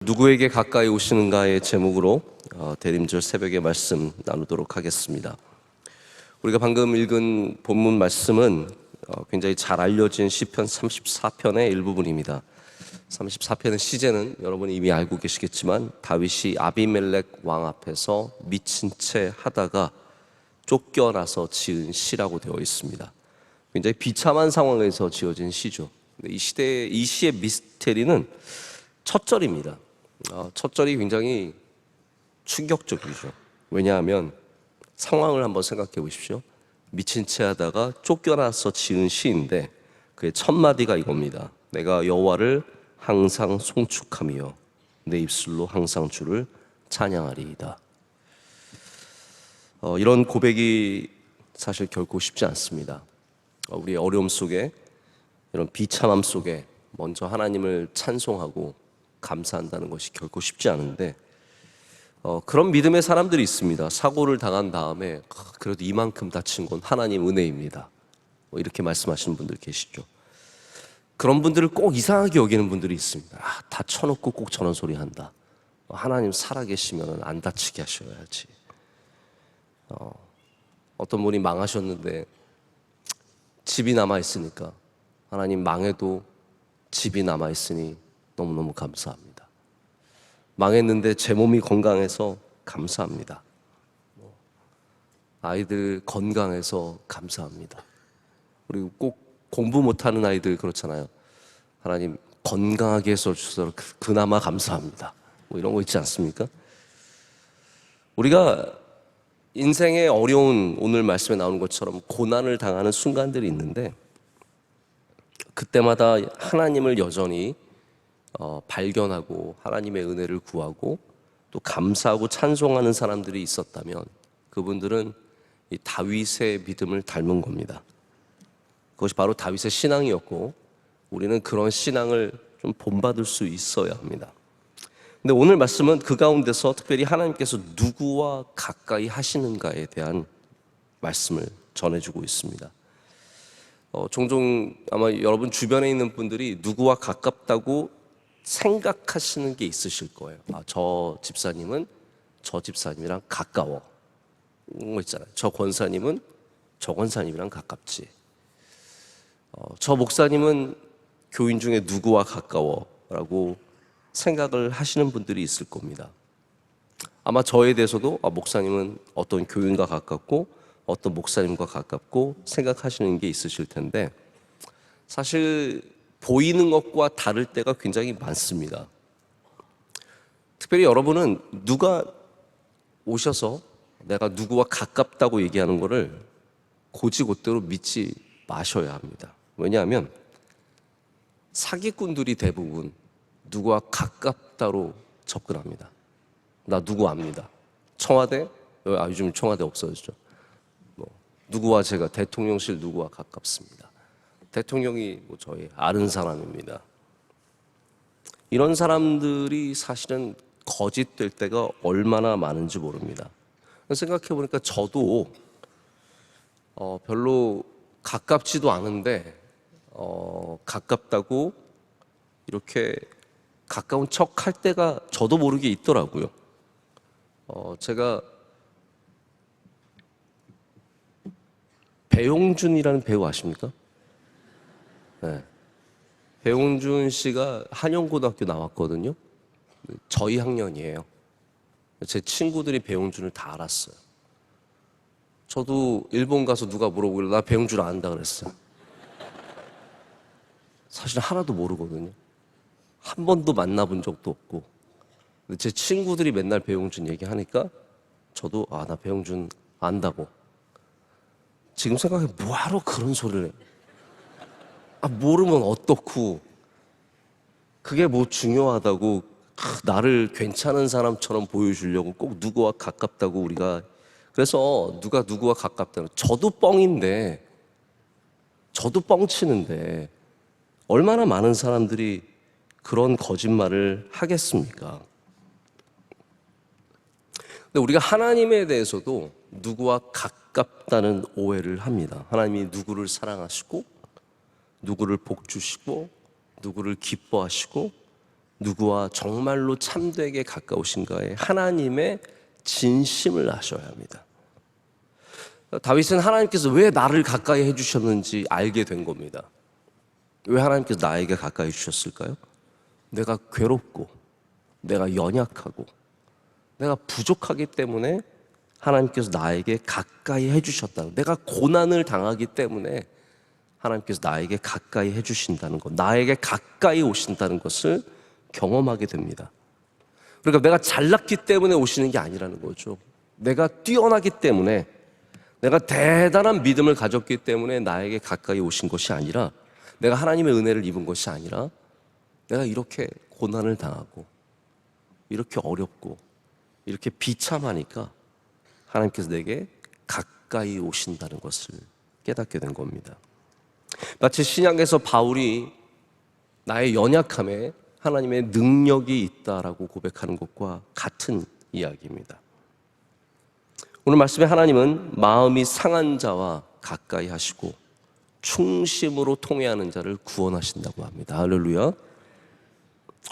누구에게 가까이 오시는가의 제목으로 대림절 새벽의 말씀 나누도록 하겠습니다. 우리가 방금 읽은 본문 말씀은 굉장히 잘 알려진 시편 34편의 일부분입니다. 34편의 시제는 여러분이 이미 알고 계시겠지만 다윗이 아비멜렉 왕 앞에서 미친 채 하다가 쫓겨나서 지은 시라고 되어 있습니다. 굉장히 비참한 상황에서 지어진 시죠. 이 시의 미스테리는 첫 절입니다. 첫 절이 굉장히 충격적이죠. 왜냐하면 상황을 한번 생각해 보십시오. 미친 채 하다가 쫓겨나서 지은 시인데 그의 첫 마디가 이겁니다. 내가 여호와를 항상 송축하며 내 입술로 항상 주를 찬양하리이다. 이런 고백이 사실 결코 쉽지 않습니다. 우리의 어려움 속에, 이런 비참함 속에 먼저 하나님을 찬송하고 감사한다는 것이 결코 쉽지 않은데 그런 믿음의 사람들이 있습니다. 사고를 당한 다음에 그래도 이만큼 다친 건 하나님 은혜입니다, 이렇게 말씀하시는 분들 계시죠. 그런 분들을 꼭 이상하게 여기는 분들이 있습니다. 다쳐놓고 꼭 저런 소리 한다. 하나님 살아계시면 안 다치게 하셔야지. 어떤 분이 망하셨는데 집이 남아있으니까 하나님 망해도 집이 남아있으니 너무너무 감사합니다. 망했는데 제 몸이 건강해서 감사합니다. 아이들 건강해서 감사합니다. 그리고 꼭 공부 못하는 아이들 그렇잖아요. 하나님 건강하게 해주셔서 그나마 감사합니다. 이런 거 있지 않습니까? 우리가 인생의 어려운, 오늘 말씀에 나오는 것처럼 고난을 당하는 순간들이 있는데 그때마다 하나님을 여전히 발견하고 하나님의 은혜를 구하고 또 감사하고 찬송하는 사람들이 있었다면 그분들은 이 다윗의 믿음을 닮은 겁니다. 그것이 바로 다윗의 신앙이었고 우리는 그런 신앙을 좀 본받을 수 있어야 합니다. 근데 오늘 말씀은 그 가운데서 특별히 하나님께서 누구와 가까이 하시는가에 대한 말씀을 전해주고 있습니다. 종종 아마 여러분 주변에 있는 분들이 누구와 가깝다고 생각하시는 게 있으실 거예요. 저 집사님은 저 집사님이랑 가까워. 뭐 있잖아요. 저 권사님은 저 권사님이랑 가깝지. 저 목사님은 교인 중에 누구와 가까워라고 생각을 하시는 분들이 있을 겁니다. 아마 저에 대해서도 목사님은 어떤 교인과 가깝고 어떤 목사님과 가깝고 생각하시는 게 있으실 텐데 사실 보이는 것과 다를 때가 굉장히 많습니다. 특별히 여러분은 누가 오셔서 내가 누구와 가깝다고 얘기하는 것을 곧이곧대로 믿지 마셔야 합니다. 왜냐하면 사기꾼들이 대부분 누구와 가깝다로 접근합니다. 나 누구 압니다. 청와대? 요즘 청와대 없어졌죠. 누구와 제가 대통령실 누구와 가깝습니다. 대통령이 저희 아는 사람입니다. 이런 사람들이 사실은 거짓될 때가 얼마나 많은지 모릅니다. 생각해 보니까 저도 별로 가깝지도 않은데 가깝다고 이렇게 가까운 척 할 때가 저도 모르게 있더라고요. 제가 배용준이라는 배우 아십니까? 네. 배용준 씨가 한영고등학교 나왔거든요. 저희 학년이에요. 제 친구들이 배용준을 다 알았어요. 저도 일본 가서 누가 물어보길래 나 배용준 안다 그랬어요. 사실 하나도 모르거든요. 한 번도 만나본 적도 없고. 근데 제 친구들이 맨날 배용준 얘기하니까 저도 나 배용준 안다고. 지금 생각해 뭐하러 그런 소리를 해. 모르면 어떻고 그게 뭐 중요하다고 나를 괜찮은 사람처럼 보여주려고 꼭 누구와 가깝다고 우리가. 그래서 누가 누구와 가깝다는, 저도 뻥인데 저도 뻥치는데 얼마나 많은 사람들이 그런 거짓말을 하겠습니까? 근데 우리가 하나님에 대해서도 누구와 가깝다는 오해를 합니다. 하나님이 누구를 사랑하시고 누구를 복 주시고 누구를 기뻐하시고 누구와 정말로 참되게 가까우신가에 하나님의 진심을 아셔야 합니다. 다윗은 하나님께서 왜 나를 가까이 해주셨는지 알게 된 겁니다. 왜 하나님께서 나에게 가까이 주셨을까요? 내가 괴롭고 내가 연약하고 내가 부족하기 때문에 하나님께서 나에게 가까이 해주셨다는, 내가 고난을 당하기 때문에 하나님께서 나에게 가까이 해주신다는 것, 나에게 가까이 오신다는 것을 경험하게 됩니다. 그러니까 내가 잘났기 때문에 오시는 게 아니라는 거죠. 내가 뛰어나기 때문에, 내가 대단한 믿음을 가졌기 때문에 나에게 가까이 오신 것이 아니라, 내가 하나님의 은혜를 입은 것이 아니라, 내가 이렇게 고난을 당하고 이렇게 어렵고 이렇게 비참하니까 하나님께서 내게 가까이 오신다는 것을 깨닫게 된 겁니다. 마치 신약에서 바울이 나의 연약함에 하나님의 능력이 있다라고 고백하는 것과 같은 이야기입니다. 오늘 말씀에 하나님은 마음이 상한 자와 가까이 하시고 충심으로 통회하는 자를 구원하신다고 합니다. 할렐루야.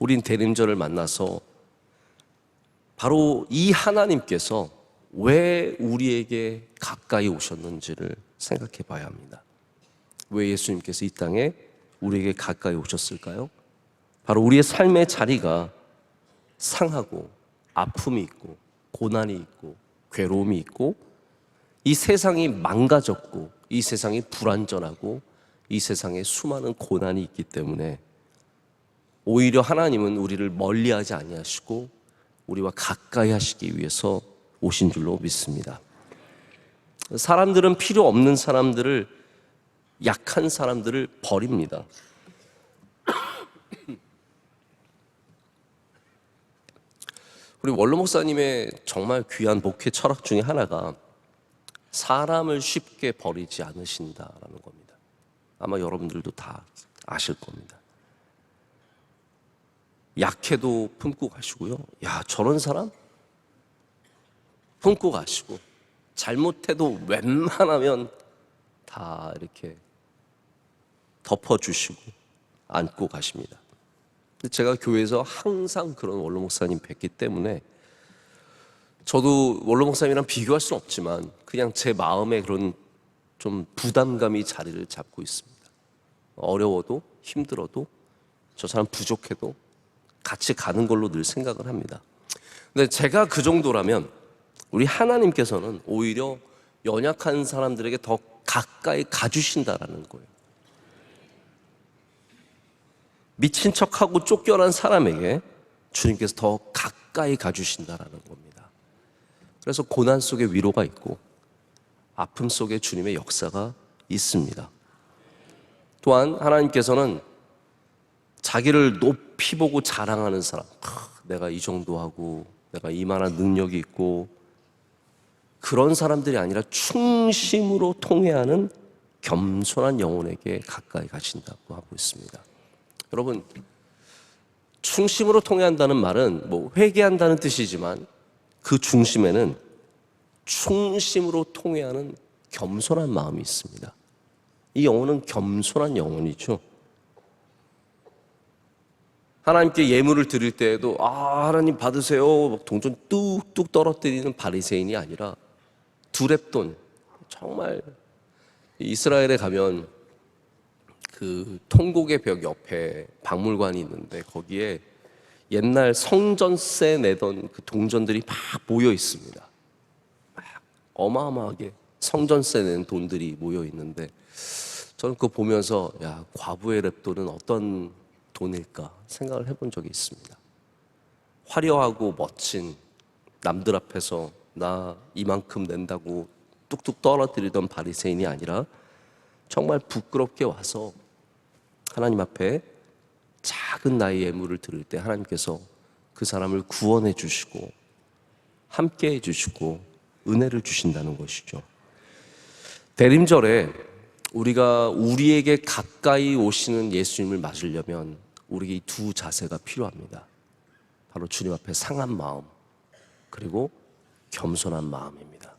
우린 대림절을 만나서 바로 이 하나님께서 왜 우리에게 가까이 오셨는지를 생각해 봐야 합니다. 왜 예수님께서 이 땅에 우리에게 가까이 오셨을까요? 바로 우리의 삶의 자리가 상하고 아픔이 있고 고난이 있고 괴로움이 있고 이 세상이 망가졌고 이 세상이 불완전하고 이 세상에 수많은 고난이 있기 때문에 오히려 하나님은 우리를 멀리하지 아니하시고 우리와 가까이 하시기 위해서 오신 줄로 믿습니다. 사람들은 필요 없는 사람들을, 약한 사람들을 버립니다. 우리 원로 목사님의 정말 귀한 목회 철학 중에 하나가 사람을 쉽게 버리지 않으신다라는 겁니다. 아마 여러분들도 다 아실 겁니다. 약해도 품고 가시고요. 야, 저런 사람? 품고 가시고, 잘못해도 웬만하면 다 이렇게 덮어주시고 안고 가십니다. 제가 교회에서 항상 그런 원로 목사님 뵙기 때문에 저도 원로 목사님이랑 비교할 수는 없지만 그냥 제 마음에 그런 좀 부담감이 자리를 잡고 있습니다. 어려워도 힘들어도 저 사람 부족해도 같이 가는 걸로 늘 생각을 합니다. 근데 제가 그 정도라면 우리 하나님께서는 오히려 연약한 사람들에게 더 가까이 가주신다라는 거예요. 미친 척하고 쫓겨난 사람에게 주님께서 더 가까이 가주신다라는 겁니다. 그래서 고난 속에 위로가 있고 아픔 속에 주님의 역사가 있습니다. 또한 하나님께서는 자기를 높이 보고 자랑하는 사람, 내가 이 정도 하고 내가 이만한 능력이 있고, 그런 사람들이 아니라 충심으로 통회하는 겸손한 영혼에게 가까이 가신다고 하고 있습니다. 여러분, 충심으로 통회한다는 말은 뭐 회개한다는 뜻이지만 그 중심에는 충심으로 통회하는 겸손한 마음이 있습니다. 이 영혼은 겸손한 영혼이죠. 하나님께 예물을 드릴 때에도 하나님 받으세요 동전 뚝뚝 떨어뜨리는 바리새인이 아니라 두렙돈, 정말 이스라엘에 가면 그 통곡의 벽 옆에 박물관이 있는데 거기에 옛날 성전세 내던 그 동전들이 막 모여 있습니다. 막 어마어마하게 성전세 낸 돈들이 모여 있는데 저는 그거 보면서 야, 과부의 렙돈은 어떤 돈일까 생각을 해본 적이 있습니다. 화려하고 멋진, 남들 앞에서 나 이만큼 낸다고 뚝뚝 떨어뜨리던 바리새인이 아니라 정말 부끄럽게 와서 하나님 앞에 작은 나의 예물을 드릴 때 하나님께서 그 사람을 구원해 주시고 함께 해 주시고 은혜를 주신다는 것이죠. 대림절에 우리가 우리에게 가까이 오시는 예수님을 맞으려면 우리에게 이 두 자세가 필요합니다. 바로 주님 앞에 상한 마음, 그리고 겸손한 마음입니다.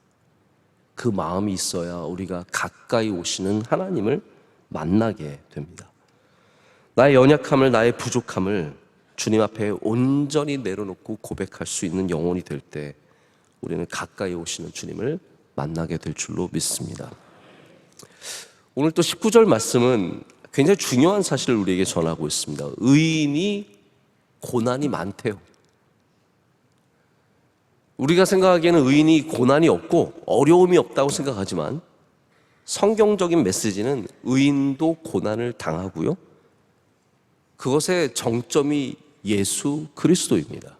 그 마음이 있어야 우리가 가까이 오시는 하나님을 만나게 됩니다. 나의 연약함을, 나의 부족함을 주님 앞에 온전히 내려놓고 고백할 수 있는 영혼이 될 때 우리는 가까이 오시는 주님을 만나게 될 줄로 믿습니다. 오늘 또 19절 말씀은 굉장히 중요한 사실을 우리에게 전하고 있습니다. 의인이 고난이 많대요. 우리가 생각하기에는 의인이 고난이 없고 어려움이 없다고 생각하지만 성경적인 메시지는 의인도 고난을 당하고요, 그것의 정점이 예수 그리스도입니다.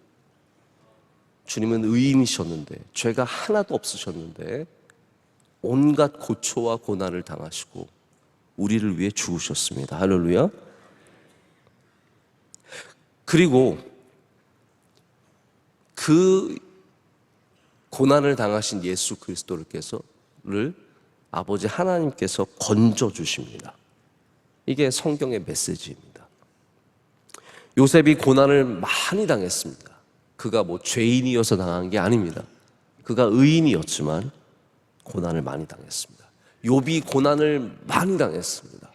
주님은 의인이셨는데, 죄가 하나도 없으셨는데 온갖 고초와 고난을 당하시고 우리를 위해 죽으셨습니다. 할렐루야. 그리고 그 고난을 당하신 예수 그리스도를 아버지 하나님께서 건져 주십니다. 이게 성경의 메시지입니다. 요셉이 고난을 많이 당했습니다. 그가 죄인이어서 당한 게 아닙니다. 그가 의인이었지만 고난을 많이 당했습니다. 욥이 고난을 많이 당했습니다.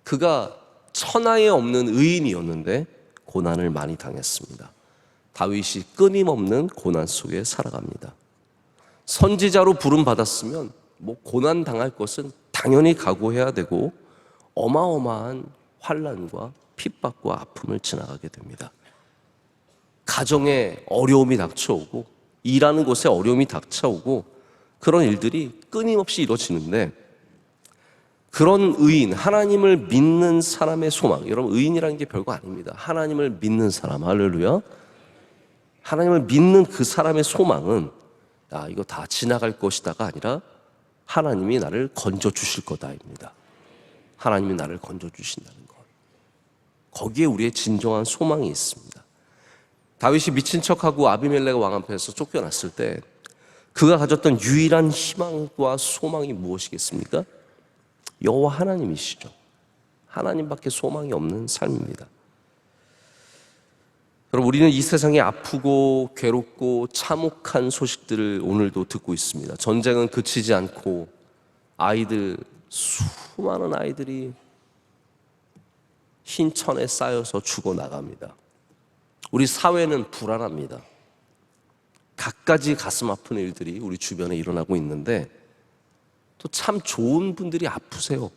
그가 천하에 없는 의인이었는데 고난을 많이 당했습니다. 다윗이 끊임없는 고난 속에 살아갑니다. 선지자로 부름 받았으면 고난 당할 것은 당연히 각오해야 되고 어마어마한 환난과 핍박과 아픔을 지나가게 됩니다. 가정에 어려움이 닥쳐오고 일하는 곳에 어려움이 닥쳐오고 그런 일들이 끊임없이 이루어지는데, 그런 의인, 하나님을 믿는 사람의 소망, 여러분 의인이라는 게 별거 아닙니다. 하나님을 믿는 사람, 할렐루야. 하나님을 믿는 그 사람의 소망은 이거 다 지나갈 것이다가 아니라 하나님이 나를 건져 주실 거다입니다. 하나님이 나를 건져 주신다는 것, 거기에 우리의 진정한 소망이 있습니다. 다윗이 미친 척하고 아비멜렉 왕 앞에서 쫓겨났을 때 그가 가졌던 유일한 희망과 소망이 무엇이겠습니까? 여호와 하나님이시죠. 하나님밖에 소망이 없는 삶입니다. 여러분, 우리는 이 세상에 아프고 괴롭고 참혹한 소식들을 오늘도 듣고 있습니다. 전쟁은 그치지 않고 수많은 아이들이 흰 천에 쌓여서 죽어나갑니다. 우리 사회는 불안합니다. 갖가지 가슴 아픈 일들이 우리 주변에 일어나고 있는데 또 참 좋은 분들이 아프세요.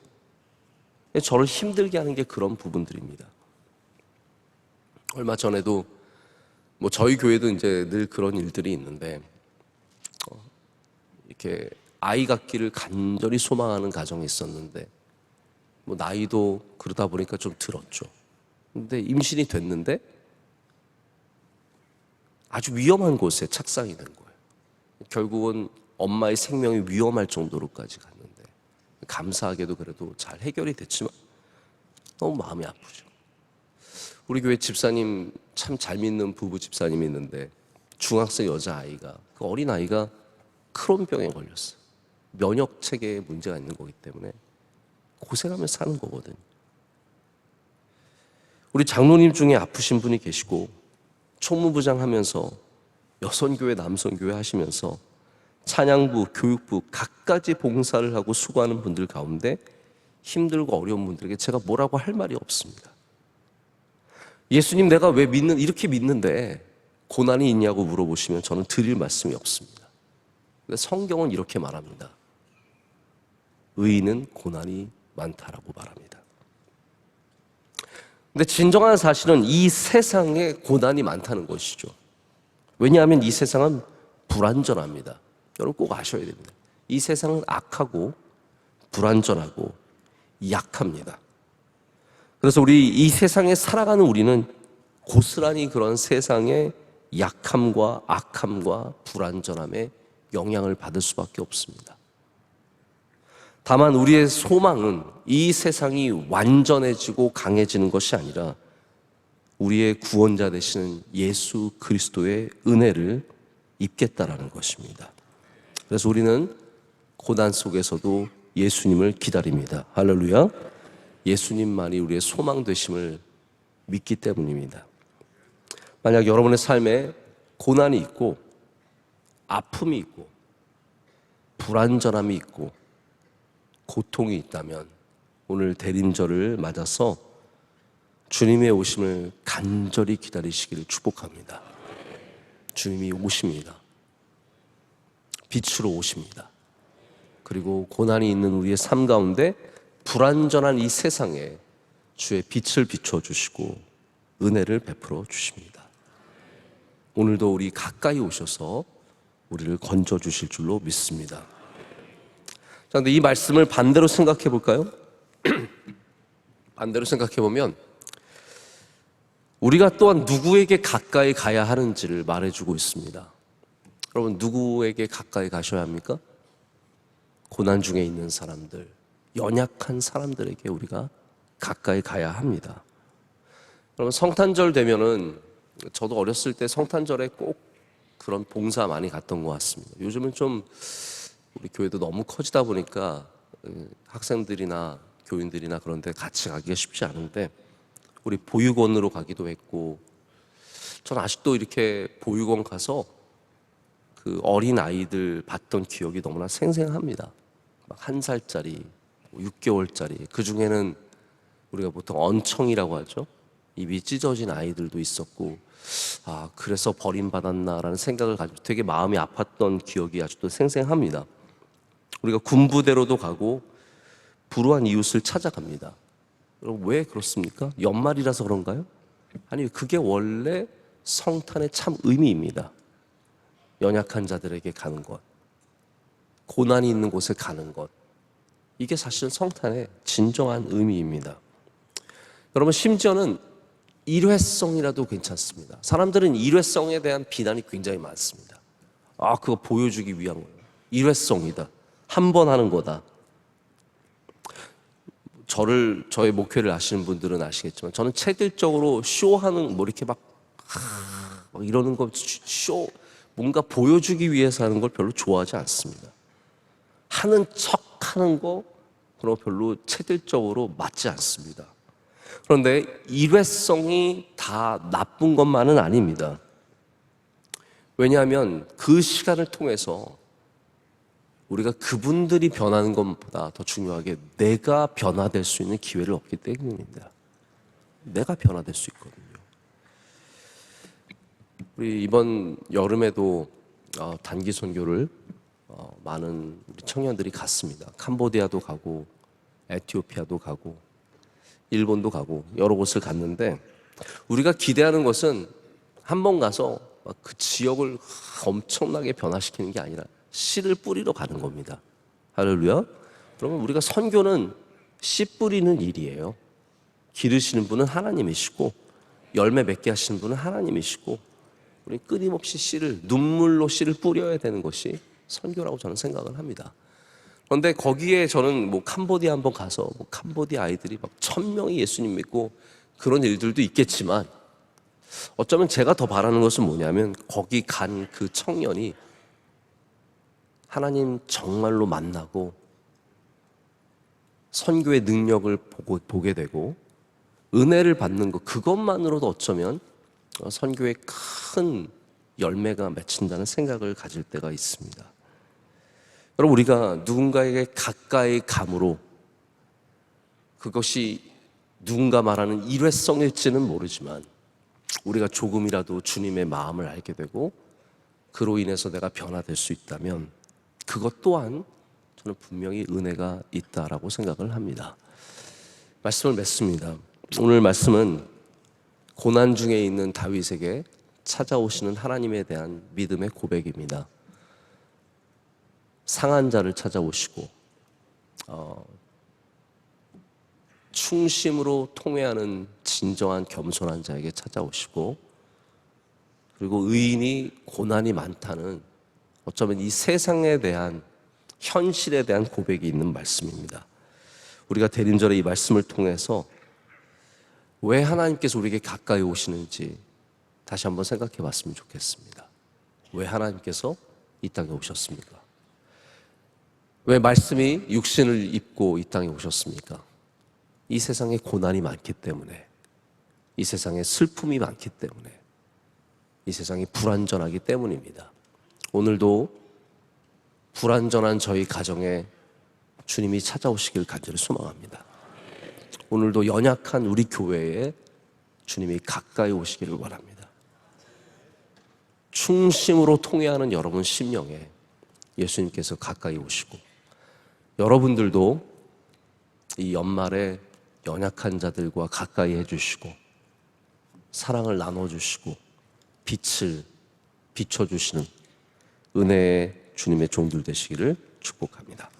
저를 힘들게 하는 게 그런 부분들입니다. 얼마 전에도 저희 교회도 이제 늘 그런 일들이 있는데 이렇게 아이 갖기를 간절히 소망하는 가정이 있었는데 나이도 그러다 보니까 좀 들었죠. 근데 임신이 됐는데 아주 위험한 곳에 착상이 된 거예요. 결국은 엄마의 생명이 위험할 정도로까지 갔는데 감사하게도 그래도 잘 해결이 됐지만 너무 마음이 아프죠. 우리 교회 집사님, 참 잘 믿는 부부 집사님이 있는데 중학생 여자아이가, 그 어린아이가 크론병에 걸렸어요. 면역 체계에 문제가 있는 거기 때문에 고생하며 사는 거거든요. 우리 장로님 중에 아프신 분이 계시고 총무부장 하면서 여선교회 남선교회 하시면서 찬양부, 교육부 갖가지 봉사를 하고 수고하는 분들 가운데 힘들고 어려운 분들에게 제가 뭐라고 할 말이 없습니다. 예수님 내가 왜 이렇게 믿는데 고난이 있냐고 물어보시면 저는 드릴 말씀이 없습니다. 근데 성경은 이렇게 말합니다. 의인은 고난이 많다라고 말합니다. 근데 진정한 사실은 이 세상에 고난이 많다는 것이죠. 왜냐하면 이 세상은 불완전합니다. 여러분 꼭 아셔야 됩니다. 이 세상은 악하고 불완전하고 약합니다. 그래서 우리 이 세상에 살아가는 우리는 고스란히 그런 세상의 약함과 악함과 불완전함에 영향을 받을 수밖에 없습니다. 다만 우리의 소망은 이 세상이 완전해지고 강해지는 것이 아니라 우리의 구원자 되시는 예수 그리스도의 은혜를 입겠다라는 것입니다. 그래서 우리는 고난 속에서도 예수님을 기다립니다. 할렐루야. 예수님만이 우리의 소망 되심을 믿기 때문입니다. 만약 여러분의 삶에 고난이 있고 아픔이 있고 불완전함이 있고 고통이 있다면 오늘 대림절을 맞아서 주님의 오심을 간절히 기다리시기를 축복합니다. 주님이 오십니다. 빛으로 오십니다. 그리고 고난이 있는 우리의 삶 가운데 불완전한 이 세상에 주의 빛을 비춰주시고 은혜를 베풀어 주십니다. 오늘도 우리 가까이 오셔서 우리를 건져주실 줄로 믿습니다. 자, 그런데 이 말씀을 반대로 생각해 볼까요? 반대로 생각해 보면 우리가 또한 누구에게 가까이 가야 하는지를 말해주고 있습니다. 여러분, 누구에게 가까이 가셔야 합니까? 고난 중에 있는 사람들, 연약한 사람들에게 우리가 가까이 가야 합니다. 여러분, 성탄절 되면은 저도 어렸을 때 성탄절에 꼭 그런 봉사 많이 갔던 것 같습니다. 요즘은 좀 우리 교회도 너무 커지다 보니까 학생들이나 교인들이나 그런 데 같이 가기가 쉽지 않은데 우리 보육원으로 가기도 했고, 전 아직도 이렇게 보육원 가서 그 어린 아이들 봤던 기억이 너무나 생생합니다. 막 1살짜리, 6개월짜리, 그 중에는 우리가 보통 언청이라고 하죠. 입이 찢어진 아이들도 있었고, 아, 그래서 버림받았나라는 생각을 가지고 되게 마음이 아팠던 기억이 아직도 생생합니다. 우리가 군부대로도 가고 불우한 이웃을 찾아갑니다. 여러분, 왜 그렇습니까? 연말이라서 그런가요? 아니, 그게 원래 성탄의 참 의미입니다. 연약한 자들에게 가는 것, 고난이 있는 곳에 가는 것, 이게 사실 성탄의 진정한 의미입니다. 여러분, 심지어는 일회성이라도 괜찮습니다. 사람들은 일회성에 대한 비난이 굉장히 많습니다. 아, 그거 보여주기 위한 거예요. 일회성이다. 한 번 하는 거다. 저의 목회를 아시는 분들은 아시겠지만 저는 체질적으로 쇼하는, 뭐 이렇게 막 이러는 거, 쇼, 뭔가 보여주기 위해서 하는 걸 별로 좋아하지 않습니다. 하는 척 하는 거, 그런 거 별로 체질적으로 맞지 않습니다. 그런데 일회성이 다 나쁜 것만은 아닙니다. 왜냐하면 그 시간을 통해서 우리가 그분들이 변하는 것보다 더 중요하게 내가 변화될 수 있는 기회를 얻기 때문입니다. 내가 변화될 수 있거든요. 우리 이번 여름에도 단기 선교를 많은 우리 청년들이 갔습니다. 캄보디아도 가고 에티오피아도 가고 일본도 가고 여러 곳을 갔는데, 우리가 기대하는 것은 한 번 가서 그 지역을 엄청나게 변화시키는 게 아니라 씨를 뿌리러 가는 겁니다. 할렐루야. 그러면 우리가 선교는 씨 뿌리는 일이에요. 기르시는 분은 하나님이시고 열매 맺게 하시는 분은 하나님이시고, 우리 끊임없이 씨를, 눈물로 씨를 뿌려야 되는 것이 선교라고 저는 생각을 합니다. 그런데 거기에 저는 뭐 캄보디아 한번 가서 뭐 캄보디아 아이들이 막 1000명이 예수님 믿고 그런 일들도 있겠지만, 어쩌면 제가 더 바라는 것은 뭐냐면 거기 간 그 청년이 하나님 정말로 만나고 선교의 능력을 보게 되고 은혜를 받는 것, 그것만으로도 어쩌면 선교에 큰 열매가 맺힌다는 생각을 가질 때가 있습니다. 여러분, 우리가 누군가에게 가까이 감으로 그것이 누군가 말하는 일회성일지는 모르지만 우리가 조금이라도 주님의 마음을 알게 되고 그로 인해서 내가 변화될 수 있다면 그것 또한 저는 분명히 은혜가 있다라고 생각을 합니다. 말씀을 맺습니다. 오늘 말씀은 고난 중에 있는 다윗에게 찾아오시는 하나님에 대한 믿음의 고백입니다. 상한 자를 찾아오시고 충심으로 통회하는 진정한 겸손한 자에게 찾아오시고, 그리고 의인이 고난이 많다는, 어쩌면 이 세상에 대한 현실에 대한 고백이 있는 말씀입니다. 우리가 대림절에 이 말씀을 통해서 왜 하나님께서 우리에게 가까이 오시는지 다시 한번 생각해 봤으면 좋겠습니다. 왜 하나님께서 이 땅에 오셨습니까? 왜 말씀이 육신을 입고 이 땅에 오셨습니까? 이 세상에 고난이 많기 때문에, 이 세상에 슬픔이 많기 때문에, 이 세상이 불완전하기 때문입니다. 오늘도 불완전한 저희 가정에 주님이 찾아오시길 간절히 소망합니다. 오늘도 연약한 우리 교회에 주님이 가까이 오시기를 바랍니다. 충심으로 통회하는 여러분 심령에 예수님께서 가까이 오시고, 여러분들도 이 연말에 연약한 자들과 가까이 해주시고 사랑을 나눠주시고 빛을 비춰주시는 은혜의 주님의 종들 되시기를 축복합니다.